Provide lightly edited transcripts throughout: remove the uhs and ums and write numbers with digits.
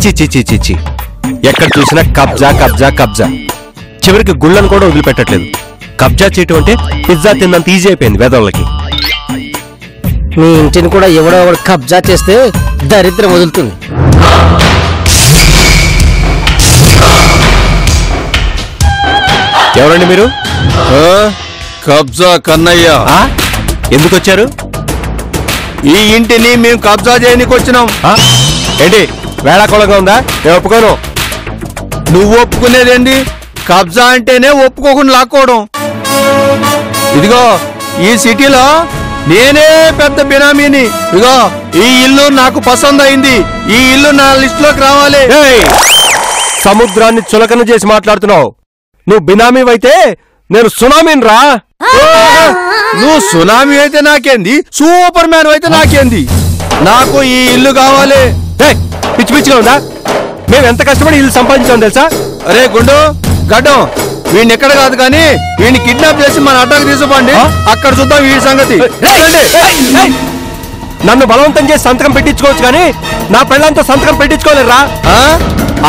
చీ ఎక్కడ చూసినా కబ్జా కబ్జా కబ్జా. చివరికి గుళ్ళను కూడా వదిలిపెట్టట్లేదు. కబ్జా చేయటం అంటే పిజ్జా తిన్నంత ఈజీ అయిపోయింది వేదవులకి. మీ ఇంటిని కూడా ఎవడో ఒకడు కబ్జా చేస్తే దరిద్రం వదులుతుంది. ఎవరండి మీరు? కబ్జా కన్నయ్య. ఎందుకు వచ్చారు? ఈ ఇంటిని మేము కబ్జా చేయడానికి వచ్చినాం. ఏంటి వేళాకోళంగా ఉందా? నేను ఒప్పుకోను. నువ్వు ఒప్పుకునేదేంటి? కబ్జా అంటేనే ఒప్పుకోకుండా లాక్కోవడం. ఇదిగో ఈ సిటీలో నేనే పెద్ద బినామీని. ఇదిగో ఈ ఇల్లు నాకు పసంద్ అయింది. ఈ ఇల్లు నా లిస్ట్ లోకి రావాలి. సముద్రాన్ని చులకన చేసి మాట్లాడుతున్నావు. నువ్వు బినామీ అయితే నేను సునామీని రా. నువ్వు సునామీ అయితే నాకేంది, సూపర్ మ్యాన్ అయితే నాకేంది. నాకు ఈ ఇల్లు కావాలి. పిచ్చి పిచ్చిగా ఉందా? మేము ఎంత కష్టపడి ఇల్లు సంపాదించాం తెలుసా? అరే గుండు గడ్డం, వీడిని ఎక్కడ కాదు కానీ వీడిని కిడ్నాప్ చేసి మన అడ్డాకు తీసుకోండి. అక్కడ చూద్దాం వీడి సంగతి. నన్ను బలవంతం చేసి సంతకం పెట్టించుకోవచ్చు కానీ నా పెళ్ళంతో సంతకం పెట్టించుకోలేరా?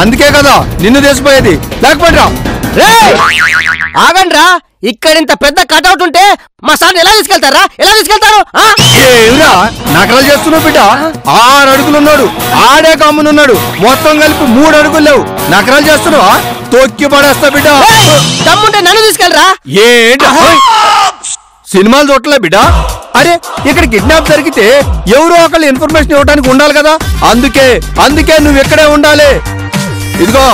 అందుకే కదా నిన్ను తీసిపోయేది. లేకపోతే ఆగండి రా, ఇక్కడ ఇంత పెద్ద కటౌట్ ఉంటే మా సార్ ఎలా తీసుకెళ్తారా? ఎలా తీసుకెళ్తారు? నకరాలు చేస్తున్నావు బిడ్డ. 6 అడుగులున్నాడు, ఆడే కమ్మునున్నాడు. మొత్తం కలిపి 3 అడుగులు లేవు. నకరాలు చేస్తున్నావా? తొక్కి పడేస్తా బిడ్డ. దమ్ముంటే నన్ను తీసుకెళ్ళరా? ఏంటి సినిమాలు చూడలే బిడ్డ? అరే ఇక్కడ కిడ్నాప్ జరిగితే ఎవరో ఒకళ్ళు ఇన్ఫర్మేషన్ ఇవ్వడానికి ఉండాలి కదా. అందుకే నువ్వు ఇక్కడే ఉండాలి. ఇదిగో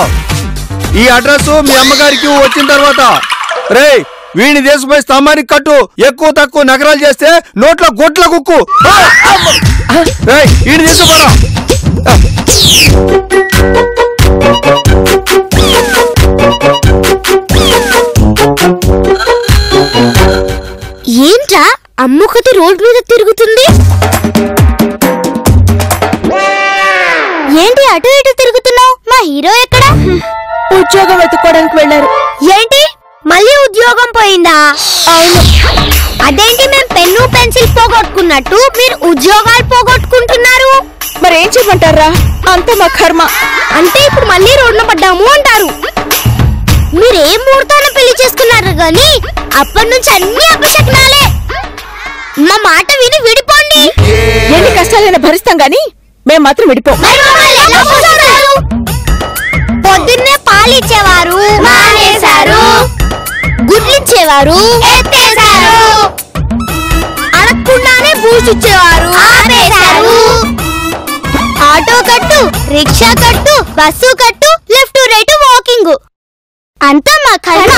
ఈ అడ్రస్ మీ అమ్మగారికి వచ్చిన తర్వాత రే వీడిని దేశపోయి స్తంభానికి కట్టు. ఎక్కువ తక్కువ నగరాలు చేస్తే నోట్లో గొడ్ల కుక్కు. వీడిని తీసుకుపోరా. ఏంట్రా అమ్మొకటి రోడ్ మీద తిరుగుతుంది? ఏంటి అటు ఇటు తిరుగుతున్నావు? మా హీరో ఎక్కడ? ఉద్యోగం వెతుక్కోవడానికి వెళ్ళారు. ఏంటి మళ్ళీ ఉద్యోగం పోయిందా? అవును. అదేంటి మేము పెన్ను పెన్సిల్ పోగొట్టుకున్నట్టు మీరు ఉద్యోగాలు పోగొట్టుకుంటున్నారు? మరేం చేయమంటారా? అంత మా కర్మ. అంటే ఇప్పుడు మళ్ళీ రోడ్లో పడ్డాము అంటారు. మీరేం ముహూర్తాన పెళ్లి చేసుకున్నారు గాని అప్పటి నుంచి అన్ని అపశకునాలే. మా మాట విని విడిపోండి. ఎన్ని కష్టాలైనా భరిస్తాం గాని మేము మాత్రం విడిపో. పొద్దున్నే పాలిచ్చేవారు మానేశారు, గుడ్లిచ్చేవారు ఎత్తేశారు, అడగకుండానే బూసిచ్చేవారు ఆపేశారు. ఆటో కట్టు, రిక్షా కట్టు, బస్సు కట్టు, లెఫ్ట్ రైట్ వాకింగ్ అంతా మా కర్మ.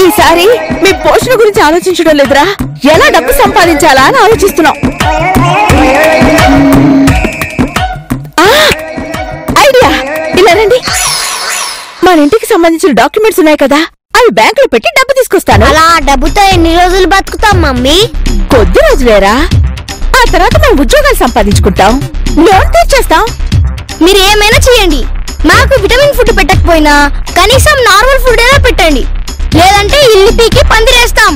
ఈసారి మీ పోషణ గురించి ఆలోచించడం లేదురా, ఎలా డబ్బు సంపాదించాలా అని ఆలోచిస్తున్నాం. ఐడియా, ఇలా రండి. మన ఇంటికి సంబంధించిన డాక్యుమెంట్స్ ఉన్నాయి కదా, అవి బ్యాంకులో పెట్టి డబ్బు తీసుకొస్తాను. అలా డబ్బుతో ఎన్ని రోజులు బతుకుతాం మమ్మీ? కొద్ది రోజులేరా, ఆ తర్వాత మనం ఉద్యోగాలు సంపాదించుకుంటాం, లోన్ తీర్చేస్తాం. మీరు ఏమైనా చేయండి, మాకు విటమిన్ ఫుడ్ పెట్టకపోయినా కనీసం నార్మల్ ఫుడ్ అయినా పెట్టండి, లేదంటే ఇల్లు పీకి పందిరేస్తాం.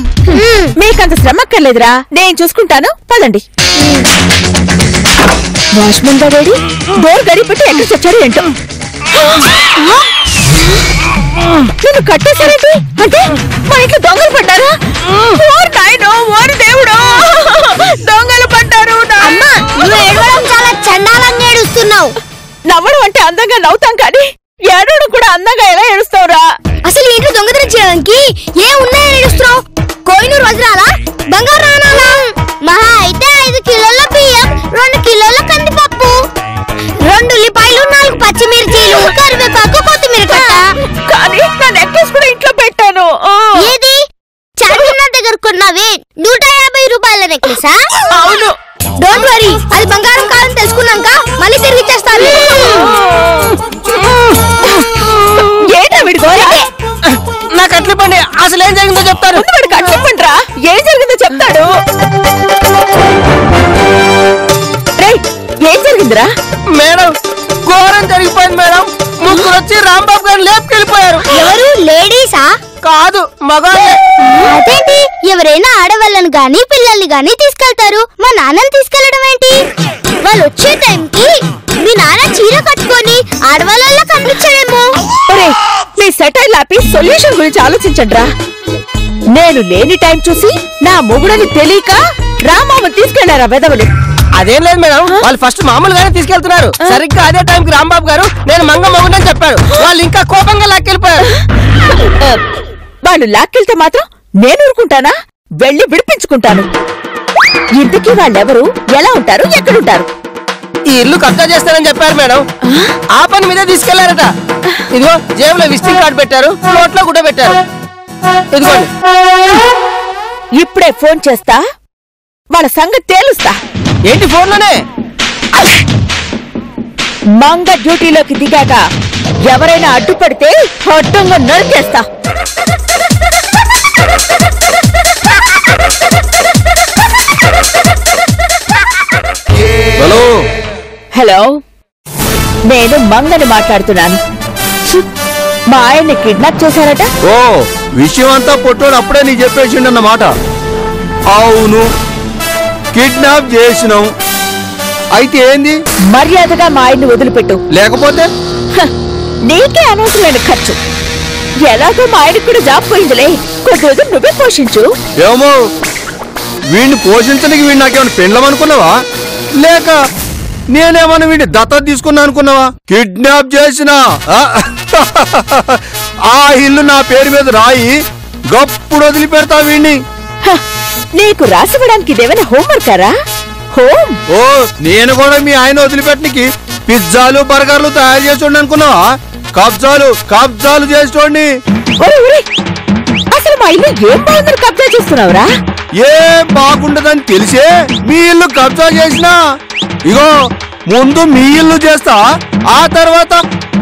మీకంత శ్రమ అక్కర్లేదురా, నేను చూసుకుంటాను. పదండి. వాచ్మెన్ వేడి డోర్ గడి పెట్టి ఎక్కడ చచ్చారు ఏంటో. నేను కట్టేశారేంటి? అంటే మా ఇంట్లో దొంగలు పడ్డారా? ఓరి దేవుడు, దొంగలు పడ్డారు. చాలా చండాలంగా ఏడుస్తున్నావు. నవ్వడం అంటే అందంగా నవ్వుతాం కానీ ఏడవడం కూడా అందంగా ఎలా ఏడుస్తావురా? అసలు ఇంట్లో దొంగతనం చేయడానికి ఏ ఉన్నాయని ఏడుస్తున్నావు? కోహినూరు వజ్రాలా, బంగారు నాణాలా? మహా అయితే 5 కిలోల బియ్యం, 2 కిలోల కందిపప్పు, 2 ఉల్లిపాయలు, 4 పచ్చిమిర్చీలు, కరివేపాకు, కొత్తిమీర కట్ట. కానీ నా నెక్లెస్ కూడా ఇంట్లో పెట్టాను. ఏది చార్మినార్ దగ్గర కొన్నావే 150 రూపాయల నెక్లెసా? అవును. డోంట్ వరీ, అది బంగారం కాలం తెలుసుకున్నాక మళ్ళీ తిరిగి ఇచ్చేస్తాను. నాకు అట్ల పండి అసలు ఏం జరిగిందో చెప్తారు. వాడికి అట్ల పండ్రా, ఏం జరిగిందో చెప్తాడు. ఏం జరిగిందిరా? మేడం ఘోరం జరిగిపోయింది మేడం. ముగ్గురు వచ్చి రాంబాబు గారిని లేపుకెళ్ళిపోయారు. ఎవరు? లేడీసా? కాదు, మగాళ్ళే. అదేంటి ఎవరైనా ఆడవాళ్ళని గాని పిల్లల్ని గాని తీసుకెళ్తారు, మా నాన్నని తీసుకెళ్లడం ఏంటి? వాళ్ళు వచ్చే టైంకి మీ నాన్న చీర కట్టుకొని ఆడవాళ్ళ కనిపించడేమో. మీ సెటైల్ ఆపి సొల్యూషన్ గురించి ఆలోచించండిరా. నేను లేని టైం చూసి నా మొగుడని తెలియక రామావని తీసుకెళ్లారా వెదవులు. అదేం లేదు మేడం, వాళ్ళు ఫస్ట్ మామూలుగానే తీసుకెళ్తున్నారు. సరిగ్గా అదే టైంకి రాంబాబు గారు నేను మంగ మొగుడని చెప్పారు. వాళ్ళు ఇంకా కోపంగా లాక్కెళ్ళిపోయారు. వాళ్ళు లాక్కెళ్తే మాత్రం నేను ఊరుకుంటానా? వెళ్ళి విడిపించుకుంటాను. ఇంతకీ వాళ్ళెవరు, ఎలా ఉంటారు, ఎక్కడుంటారు? ఈ ఇల్లు కబ్జా చేస్తారని చెప్పారు మేడం. ఆ పని మీదే తీసుకెళ్లారట. ఇదిగో జేబులో విజిటింగ్ కార్డు పెట్టారు, నోట్లో కూడా పెట్టారు. ఇదిగోండి. ఇప్పుడే ఫోన్ చేస్తా, వాళ్ళ సంగతి తేలుస్తా. ఏంటి ఫోన్లోనే? మంగ డ్యూటీలోకి దిగాక ఎవరైనా అడ్డుపడితే అడ్డంగా నరికేస్తా. హలో హలో, నేను మంగని మాట్లాడుతున్నాను. మా ఆయన్ని కిడ్నాప్ చేశారట. ఓ విషయం అంతా పొట్టోడు అప్పుడే నీ చెప్పేసిండన్నమాట. అవును, కిడ్నాప్ చేసినాం. అయితే ఏంది? మర్యాదగా మా ఆయన్ని వదిలిపెట్టు, లేకపోతే నీకే అనవసరమైన ఖర్చు. ఎలాగో మా ఆయనకు కూడా జాబ్ పోయిందిలే, కొద్ది రోజులు నువ్వే పోషించు. ఏమో వీడిని పోషించడానికి వీడు నాకేమైనా పెండ్లమనుకున్నావా, లేక నేనేమన్నా వీడిని దత్తత తీసుకున్నా అనుకున్నావా? కిడ్నాప్ చేసిన ఆ ఇల్లు నా పేరు మీద రాయి, గప్పుడు వదిలిపెడతా వీడిని. నీకు రాసివ్వడానికి ఇదేమైనా హోంవర్కారా? హోమ్ ఓ నేను కూడా మీ ఆయన వదిలిపెట్టనికి పిజ్జాలు బర్గర్లు తయారు చేసి అనుకున్నావా? కబ్జాలు చేసి అసలు మా ఇల్లు ఏం బాగుందని కబ్జా చేస్తున్నావురా? ఏం బాగుండదని తెలిసే మీ ఇల్లు కబ్జా చేసినా. ఇగో ముందు మీ ఇల్లు చేస్తా, ఆ తర్వాత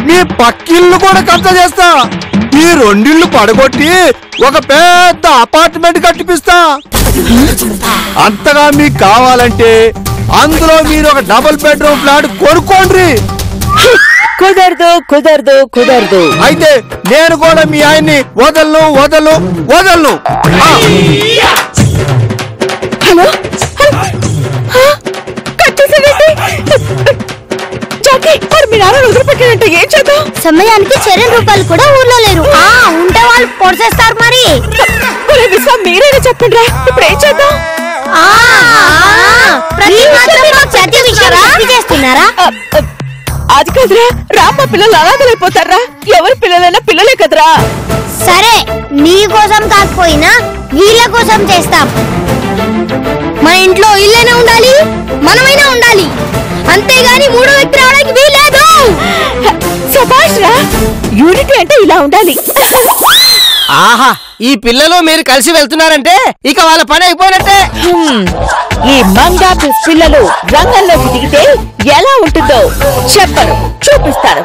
మీ పక్కిల్లు కూడా కబ్జా చేస్తా. ఈ రెండిళ్ళు పడగొట్టి ఒక పెద్ద అపార్ట్మెంట్ కట్టిపిస్తా. అంతగా మీకు కావాలంటే అందులో మీరు ఒక డబుల్ బెడ్రూమ్ ఫ్లాట్ కొనుక్కోండి. కుదరదు కుదరదు కుదరదు. అయితే నేను కూడా మీ ఆయన్ని వదలను. హలో, మీ నాన్న వదిలిపెట్టాడంటే ఏం చేద్దాం? సమయానికి చరణ్ రూపాయలు కూడా ఊర్లో లేరు. ఉంటే వాళ్ళు పొడిచేస్తారు మరి. విశ్వం మీరైనా చెప్పండి, ఇప్పుడు ఏం చేద్దాం? అది కదరా, రామ్మ పిల్లలు అనాథలైపోతారా? ఎవరి పిల్లలైనా పిల్లలే కదరా. సరే, నీ కోసం కాకపోయినా వీళ్ళ కోసం చేస్తాం. మన ఇంట్లో ఇల్లైనా ఉండాలి, మనమైనా ఉండాలి, అంతేగాని మూడో వ్యక్తి రావడానికి వీల్లేదు. సభాష్ రా, యూనిటీ అంటే ఇలా ఉండాలి. ఆహా, ఈ పిల్లలు మీరు కలిసి వెళ్తున్నారంటే ఇక వాళ్ళ పని అయిపోయినట్టే. ఈ మంగా పిల్లలు రంగంలోకి దిగితే ఎలా ఉంటుందో చెప్పరు, చూపిస్తారు.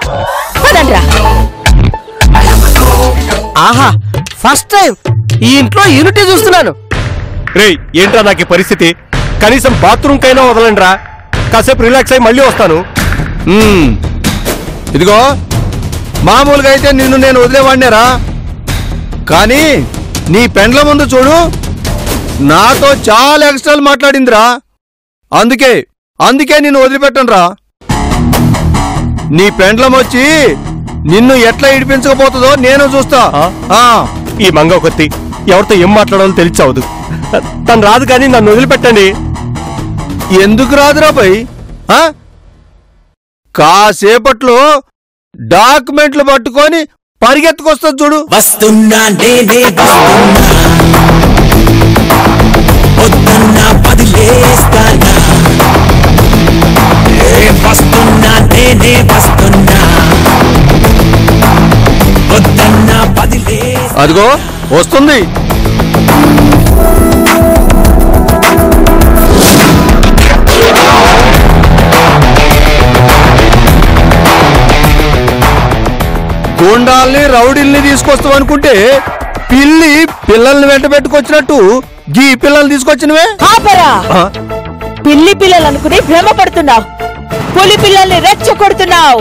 పదండ్రా. ఆహా, ఫస్ట్ టైం ఈ ఇంట్లో యూనిటీ చూస్తున్నాను. రేయ్ ఏంట్రా నాకు పరిస్థితి? కనీసం బాత్రూమ్ కైనా వదలండి రా, కాసేపు రిలాక్స్ అయ్యి మళ్ళీ వస్తాను. ఇదిగో మామూలుగా అయితే నిన్ను నేను వదిలేవాడినేరా, కానీ నీ పెండ్ల ముందు చూడు నాతో చాలా ఎక్స్ట్రాలు మాట్లాడిందిరా. అందుకే నిన్ను వదిలిపెట్టనురా. నీ పెండ్లం వచ్చి నిన్ను ఎట్లా ఇడిపించకపోతుందో నేను చూస్తా. ఈ మంగ కొత్తి ఎవరితో ఏం మాట్లాడాలో తెలిసావదు. తను రాదు కానీ నన్ను వదిలిపెట్టండి. ఎందుకు రాదురా పై? కాసేపట్లో డాక్యుమెంట్లు పట్టుకొని పరిగెత్తుకొస్తుంది చూడు. వస్తున్నా నేనే వస్తున్నా, పదిలేస్తానా. వస్తున్నా నేనే వస్తున్నా, వద్దన్నా పదిలేస్తా. అదిగో వస్తుంది. గూండాల్ని రౌడీల్ని తీసుకొస్తాం అనుకుంటే పిల్లల్ని వెంట పెట్టుకొచ్చినట్టు గీ పిల్లల్ని తీసుకొచ్చినవే. పిల్లి పిల్లలు అనుకుని భ్రమ పడుతున్నావు, పులి పిల్లల్ని రెచ్చగొడుతున్నావు.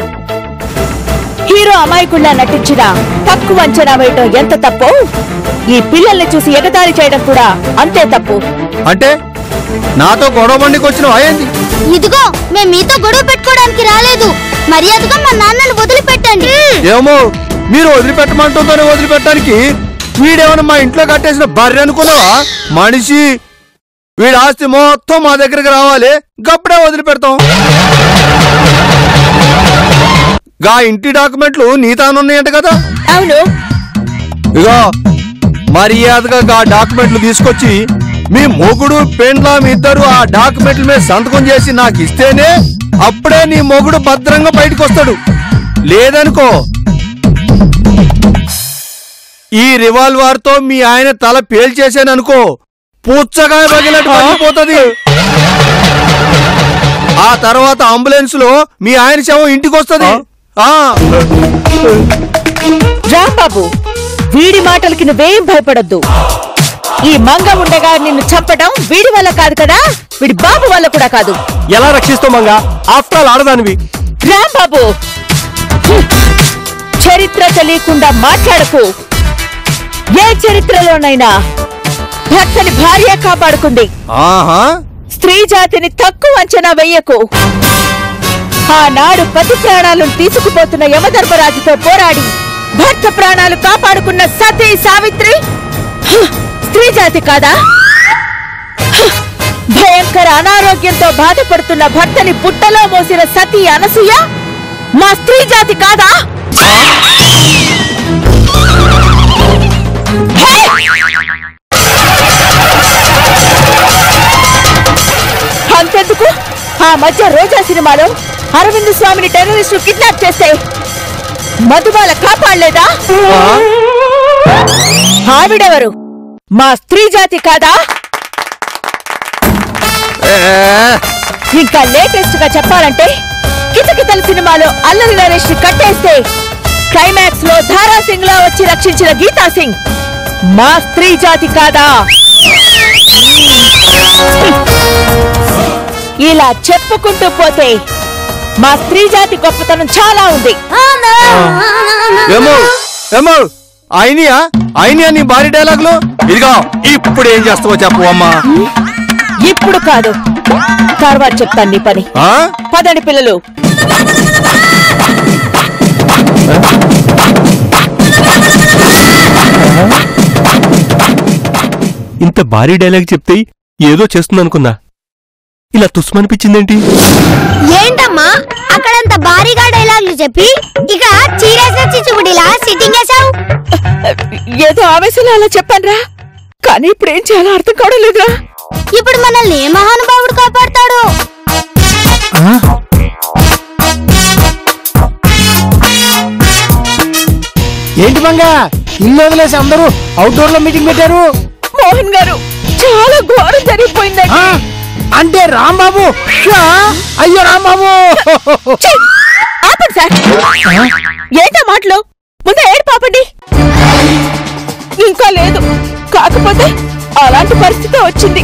హీరో అమాయకుల్లా నటించిన తక్కువ అంచనా వేయటం ఎంత తప్పు, ఈ పిల్లల్ని చూసి ఎగతాళి చేయడం కూడా అంతే తప్పు. అంటే నాతో గొడవ బండికి వచ్చినావు అయ్యింది? ఇదిగో మేము మీతో గొడవ పెట్టుకోవడానికి రాలేదు, మర్యాదగా మా నాన్నను వదిలిపెట్టండి. ఏమో మీరు వదిలిపెట్టమంటుందని వదిలిపెట్టడానికి వీడేమన్నా మా ఇంట్లో కట్టేసిన బర్రె అనుకున్నావా? మనిషి వీడి ఆస్తి మొత్తం మా దగ్గరికి రావాలి, గప్పుడే వదిలిపెడతాం. గా ఇంటి డాక్యుమెంట్లు నీతానున్నాయంట కదా? అవును. ఇగో మర్యాదగా గా డాక్యుమెంట్లు తీసుకొచ్చి మీ మొగుడు పెండ్లాం ఇద్దరు ఆ డాక్యుమెంట్ల మీద సంతకం చేసి నాకు ఇస్తేనే అప్పుడే నీ మొగుడు భద్రంగా బయటకు వస్తాడు. లేదనుకో ఈ రివాల్వర్ తో మీ ఆయన తల పేల్చేసాననుకో పుచ్చగా పగిలినట్టు పగిలిపోతుంది. ఆ తర్వాత అంబులెన్స్ లో మీ ఆయన శవం ఇంటికి వస్తుంది. రాంబాబు, వీడి మాటలకి నువ్వేం భయపడొద్దు. ఈ మంగ ఉండగా నిన్ను చంపడం వీడి వల్ల కాదు కదా, వీడి బాబు వల్ల కూడా కాదు. ఎలా రక్షిస్తావు మంగా? ఆఫ్టర్ ఆల్ ఆడదానివి. రాంబాబు, చరిత్ర తెలియకుండా మాట్లాడకు. ఏ చరిత్రలోనైనా భర్తని భార్య కాపాడుకుంది. స్త్రీ జాతిని తక్కువ అంచనా వెయ్యకు. ఆనాడు పతి ప్రాణాలను తీసుకుపోతున్న యమధర్మరాజుతో పోరాడి భర్త ప్రాణాలు కాపాడుకున్న సతీ సావిత్రి స్త్రీ జాతి కాదా? భయంకర అనారోగ్యంతో బాధపడుతున్న భర్తని పుట్టలో మోసిన సతీ అనసూయ మా స్త్రీ జాతి కాదా? అంతెందుకు, ఆ మధ్య రోజా సినిమాలో అరవింద్ స్వామిని టెర్రరిస్టు కిడ్నాప్ చేస్తే మధుబాల కాపాడలేదా? ఆవిడెవరు? మా స్త్రీ జాతి కాదా? ఇంకా లేటెస్ట్ గా చెప్పాలంటే కితకితల సినిమాలో అల్లరి నరేష్ ని కట్టేస్తే క్లైమాక్స్ లో ధారా సింగ్ లా వచ్చి రక్షించిన గీతా సింగ్ మా స్త్రీ జాతి కాదా? ఇలా చెప్పుకుంటూ పోతే మా స్త్రీ జాతి గొప్పతనం చాలా ఉంది. అయినా నీ భారీ డైలాగులు ఇదిగో ఇప్పుడు ఏం చేస్తావో చెప్పు అమ్మా. ఇప్పుడు కాదు, తర్వాత చెప్తాను నీ పని. పదండి పిల్లలు. ఇంత భారీ డైలాగ్ చెప్తే ఏదో చేస్తుందనుకున్నా, ఇలా తుస్మనిపించిందేంటి? ఏంటమ్మా అక్కడంత భారీగా డైలాగులు చెప్పి ఇక చీరేసిన చిచ్చుబుడిలా సిట్టింగ్ వేసావు? ఏదో ఆవేశంలో అలా చెప్పానురా, కానీ ఇప్పుడు ఏం చేయాలో అర్థం కావడం లేదురా. ఇప్పుడు మనల్ని ఏ మహానుభావుడు కాపాడతాడు? ఏంటి మంగా ఇల్లు వదిలేసి అందరూ అవుట్డోర్ లో మీటింగ్ పెట్టారు? మోహన్ గారు, చాలా ఘోరం జరిగిపోయిందండి. అంటే రాంబాబు? అయ్యో రాంబాబు! ఆపండి సార్, ఏంటా మాటలు? ముందే ఏడు పాపండి. ఇంకా లేదు, కాకపోతే అలాంటి పరిస్థితి వచ్చింది.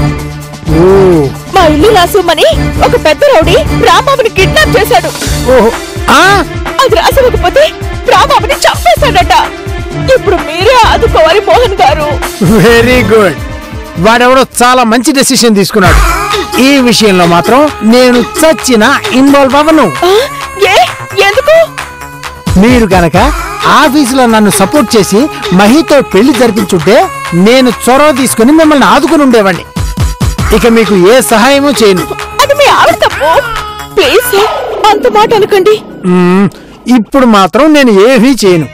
మా ఇల్లు రాసుమని ఒక పెద్ద రౌడీ రాంబాబుని కిడ్నాప్ చేశాడు. అది రాసివ్వకపోతే రాంబాబుని చంపేశాడట. ఇప్పుడు మీరే ఆదుకోవాలి మోహన్ గారు. Very good. వాడెవడో చాలా మంచి డెసిషన్ తీసుకున్నాడు. ఈ విషయంలో మాత్రం నేను చచ్చినా ఇన్వాల్వ్ అవ్వను. ఎందుకు? మీరు గనక ఆఫీసులో నన్ను సపోర్ట్ చేసి మహితో పెళ్లి జరిపించుంటే నేను చొరవ తీసుకుని మిమ్మల్ని ఆదుకుని ఉండేవాడిని. ఇక మీకు ఏ సహాయమూ చేయను. అది మీ ఆవిడ తప్పు. ప్లీజ్ అంత మాట అనకండి. ఇప్పుడు మాత్రం నేను ఏమీ చేయను.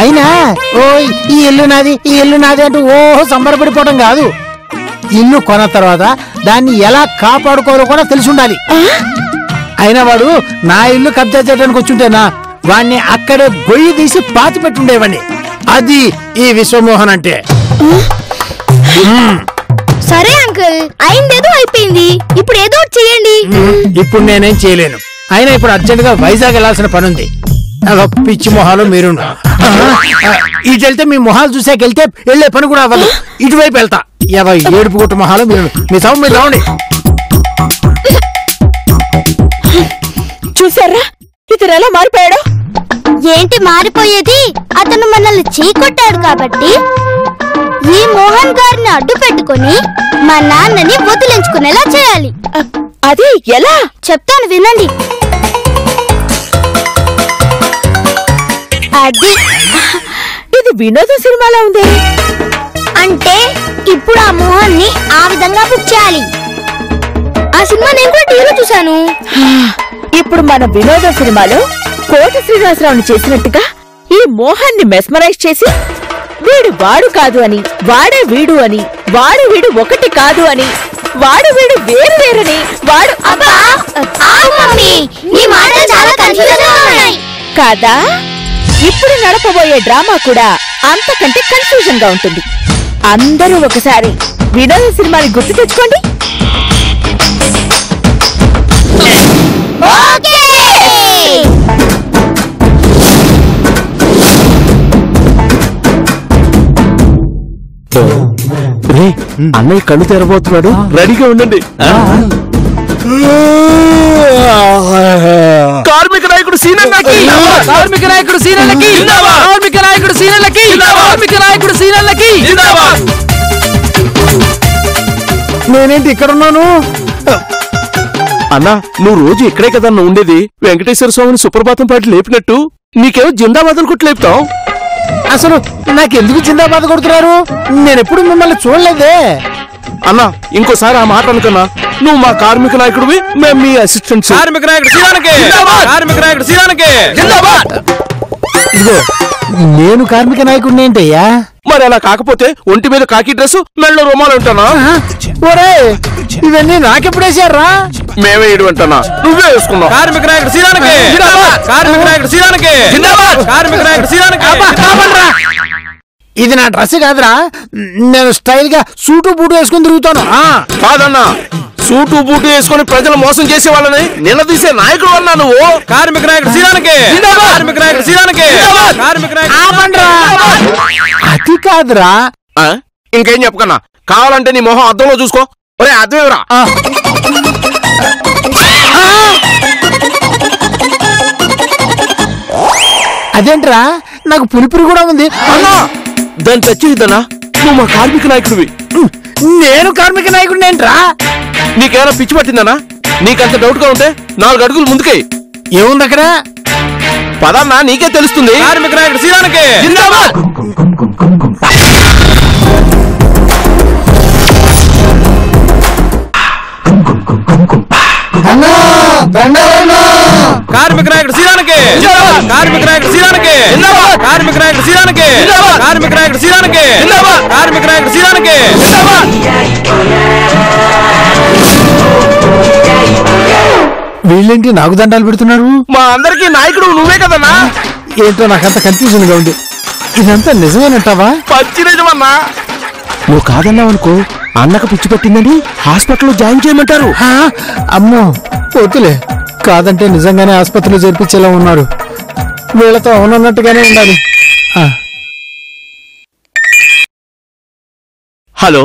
అయినా ఓయ్ ఈ ఇల్లు నాది, ఈ ఇల్లు నాది అంటూ ఓహో సంబరపడిపోవడం కాదు. ఇల్లు కొన్న తర్వాత దాన్ని ఎలా కాపాడుకోవాలో కూడా తెలిసి ఉండాలి. అయినా వాడు నా ఇల్లు కబ్జా చేయడానికి వచ్చుంటేనా వాణ్ణి అక్కడే గొయ్యి తీసి పాతి పెట్టుండేవాడిని. అది ఈ విశ్వమోహన్ అంటే. సరే అంకుల్, అయిందేదో అయిపోయింది, ఇప్పుడు ఏదో చెయ్యండి. ఇప్పుడు నేనేం చేయలేను. అయినా ఇప్పుడు అర్జెంట్ గా వైజాగ్ వెళ్లాల్సిన పని ఉంది. పిచ్చి మొహాలు మీరు ఇటు వెళ్తే మీ మొహాలు చూసాకెళ్తే వెళ్లే పని కూడా అవ్వదు. ఇటువైపు వెళ్తా. ఏడుపు గుట్ట మొహాలు మీరు. మీ సౌండ్ మీరు రావండి. చూసారా ఇతను ఎలా మారిపోయాడు? ఏంటి మారిపోయేది? అతను మనల్ని చీకొట్టాడు కాబట్టి ఈ మోహన్ గారిని అడ్డు పెట్టుకుని మా నాన్నని వదిలించుకునేలా చేయాలి. అది ఎలా? చెప్తాను వినండి. అది ఇది వినోద సినిమాలా ఉంది. అంటే ఇప్పుడు ఆ మోహన్ ని ఆ విధంగా బుక్ చేయాలి. ఆ సినిమా నేను కూడా టీవీలో చూశాను. ఇప్పుడు మన వినోద సినిమాలో కోట శ్రీనివాసరావుని చేసినట్టుగా ఈ మోహన్ ని మెస్మరైజ్ చేసి వీడు వాడు కాదు అని, వాడే వీడు అని, వాడు వీడు ఒకటి కాదు అని, వాడు వీడు వేరు వేరని, వాడు అబ్బా మమ్మీ, నీ మాటలు చాలా కన్ఫ్యూజన్ గా ఉన్నాయి కాదా? ఇప్పుడు నడపబోయే డ్రామా కూడా అంతకంటే కన్ఫ్యూజన్ గా ఉంటుంది. అందరూ ఒకసారి వినోద సినిమాని గుర్తు తెచ్చుకోండి. రే అన్నయ్య కళ్ళు తెరబోతున్నాడు, రెడీగా ఉండండి. కార్మిక నాయకుడు సీనన్నకి, కార్మిక నాయకుడు సీనన్నకి, కార్మిక నాయకుడు సీనన్నకి, కార్మిక నాయకుడు సీనన్నకి. నేనేంటి ఇక్కడ ఉన్నాను? అన్నా నువ్వు రోజు ఇక్కడే కదా నువ్వు ఉండేది. వెంకటేశ్వర స్వామిని సుప్రభాతం పాటి లేపినట్టు నీకేమో జిందాబాదులు కొట్టి లేపుతావు. అసలు నాకెందుకు జిందాబాద్ కొడుతున్నారు? నేనెప్పుడు మిమ్మల్ని చూడలేదే. అన్నా ఇంకోసారి ఆ మాట అనుకన్నా. నువ్వు మా కార్మిక నాయకుడివి, మేము మీ అసిస్టెంట్స్. కార్మిక నాయకుడు సీనానికి, కార్మిక నాయకుడు సీనానికి జిందాబాద్. ఇదిగో నేను కార్మిక నాయకుడిని ఏంటయ్యా? మరి అలా కాకపోతే ఒంటి మీద కాకి డ్రెస్, మెళ్ళలో రుమాలు ఉంటానా? ఒరే ఇవన్నీ నాకెప్పుడేసారా? మేమే ఇడు అంటానా, నువ్వే వేసుకున్నావు. కార్మిక నాయకుడు సీనానికి, కార్మిక నాయకుడు సీనానికి, కార్మిక నాయకుడు సీనానికి. ఇది నా డ్రెస్ కాదురా. నేను స్టైల్ గా సూటు బూటు వేసుకుని తిరుగుతాను. కాదన్నా, సూటు బూటు వేసుకుని ప్రజలు మోసం చేసే వాళ్ళని నిలదీసే నాయకుడు అన్నా నువ్వు. కార్మిక నాయకుడు సీనానికి, కార్మిక నాయకుడు సీనానికి, కార్మిక నాయకుడు. అది కాదురా. ఇంకేం చెప్పకన్నా, కావాలంటే నీ మొహం అద్దంలో చూసుకో. ఒరే అద్దం ఎవరా? అదేంట్రా నాకు పులిపురి కూడా ఉంది. అన్నా దాన్ని తెచ్చిద్దనా, నువ్వు మా కార్మిక నాయకుడివి. నేను కార్మిక నాయకుడిని ఏంట్రా? నీకేమైనా పిచ్చి పట్టిందనా? నీకంత డౌట్ గా ఉంటే 4 అడుగులు ముందుకే. ఏముంది అక్కడ? పదన్నా నీకే తెలుస్తుంది. కార్మిక నాయకుడు సీనానికి జిందాబాద్. కార్మిక నాయకుడు సీనానికి, కార్మిక నాయకుడు సీనానికి, కార్మిక నాయకుడు సీనానికి, కార్మిక నాయకుడు సీనానికి, కార్మిక నాయకుడు సీనానికి. వీళ్ళేంటి నాకు దండాలు పెడుతున్నారు? మా అందరికి నాయకుడు నువ్వే కదన్నా. ఏంటో నాకంత కన్ఫ్యూజన్ గా ఉంది. ఇదంతా నిజమేనంటావా? పచ్చి నిజమన్నా. నువ్వు కాదన్నావు అనుకో, అన్నకు పిచ్చి పట్టిందని హాస్పిటల్లో జాయిన్ చేయమంటారు. అమ్మో వద్దులే. కాదంటే నిజంగానే ఆసుపత్రిలో చేర్పించేలా ఉన్నారు. వీళ్ళతో అవునన్నట్టుగానే ఉండాలి. హలో,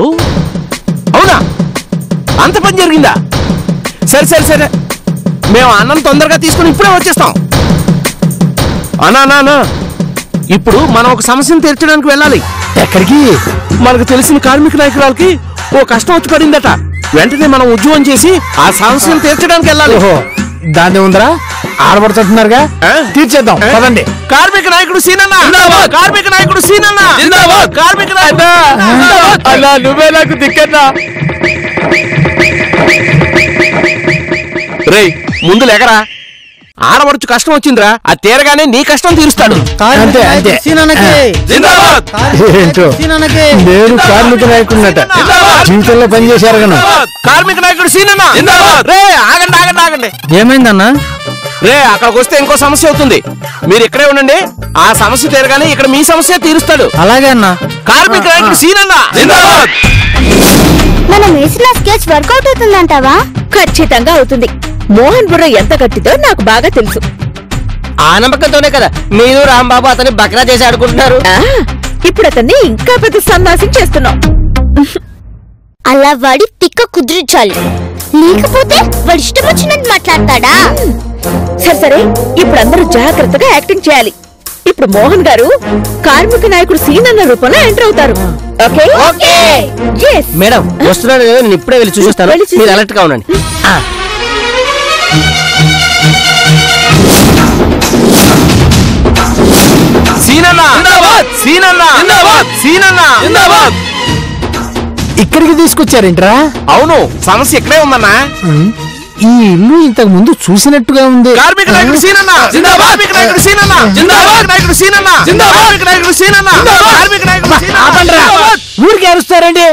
అవునా? అంత పని జరిగిందా? సరే సరే సరే, మేము అన్నం తొందరగా తీసుకుని ఇప్పుడే వచ్చేస్తాం. అన్నా ఇప్పుడు మనం ఒక సమస్యను తీర్చడానికి వెళ్ళాలి. ఎక్కడికి? మనకు తెలిసిన కార్మిక నాయకురాలకి ఓ కష్టం వచ్చి పడిందట. వెంటనే మనం ఉద్యోగం చేసి ఆ సమస్యను తీర్చడానికి వెళ్ళాలి. ఓహో దాన్ని ఉందరా, ఆడబడుతున్నారుగా, తీర్చేద్దాం పదండి. కార్మిక నాయకుడు సీనన్న, కార్మిక నాయకుడు సీనన్న, కార్మిక నాయకుడు. అలా నువ్వే నాకు దిక్కన్నా. రేయ్ ముందు లేకరా. ఆడబడుచు కష్టం వచ్చిందిరా, అది తీరగానే నీ కష్టం తీరుస్తాడు. అంతే అంతే. ఏంటో నేను కార్మిక నాయకుడినట, జీవితంలో పనిచేశారు కదా. కార్మిక నాయకుడు సీనన్న. రే ఆగండి ఆగండి ఆగండి. ఏమైందన్నా? రే అక్కడికి వస్తే ఇంకో సమస్య అవుతుంది. మీరు ఇక్కడే ఉండండి, ఆ సమస్య తీరగానే ఇక్కడ మీ సమస్య తీరుస్తాడు. అలాగే అన్నా. కార్మిక నాయకుడు సీనన్న. మనం వేసిన స్కెచ్ వర్కౌట్ అవుతుందంటావా? ఖచ్చితంగా అవుతుంది. మోహన్ బుర్ర ఎంత గట్టిదో నాకు బాగా తెలుసు. ఆ నమ్మకంతోనే కదా మీరు రాంబాబు అతన్ని బక్రా చేసి ఆడుకుంటున్నారు. ఇప్పుడు అతన్ని ఇంకా పెద్ద సన్నాసం చేస్తున్నాం. అలా వాడి తిక్క కుదిరించాలి, లేకపోతే వాడి ఇష్టం వచ్చినట్టు మాట్లాడతాడా? సరే సరే, ఇప్పుడు అందరూ జాగ్రత్తగా యాక్టింగ్ చేయాలి. ఇప్పుడు మోహన్ గారు కార్మిక నాయకుడు సీనన్న రూపంలో ఎంటర్ అవుతారు. Okay okay. yes మేడం వస్తున్నాడు, నేను ఇప్పుడే వెళ్ళి చూపిస్తాను, వెళ్ళి చూసి- మీరు అలర్ట్ గా ఉండండి. సీనన్న సీనన్న సీనన్న ఇక్కడికి తీసుకొచ్చారేంట్రా? అవును, సమస్య ఇక్కడే ఉందన్నా. ఈ ఇల్లు ఇంతకు ముందు చూసినట్టుగా ఉంది. కార్మిక నాయకుడు సీనన్న కార్మిక నాయకుడు సీనన్న కార్మిక నాయకుడు సీనన్న కార్మిక నాయకుడు సీనన్న కార్మిక నాయకుడు ఆపండ్రా. ఊరికి అరుస్తారండి.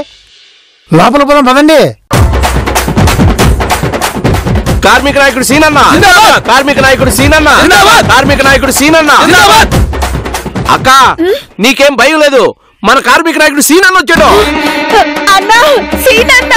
లోపల పోదాం పదండి. కార్మిక నాయకుడు సీనన్న కార్మిక నాయకుడు సీనన్న కార్మిక నాయకుడు సీనన్న. అక్క నీకేం భయం లేదు, మన కార్మిక నాయకుడు సీనన్న వచ్చాడు. అన్నా సీనన్న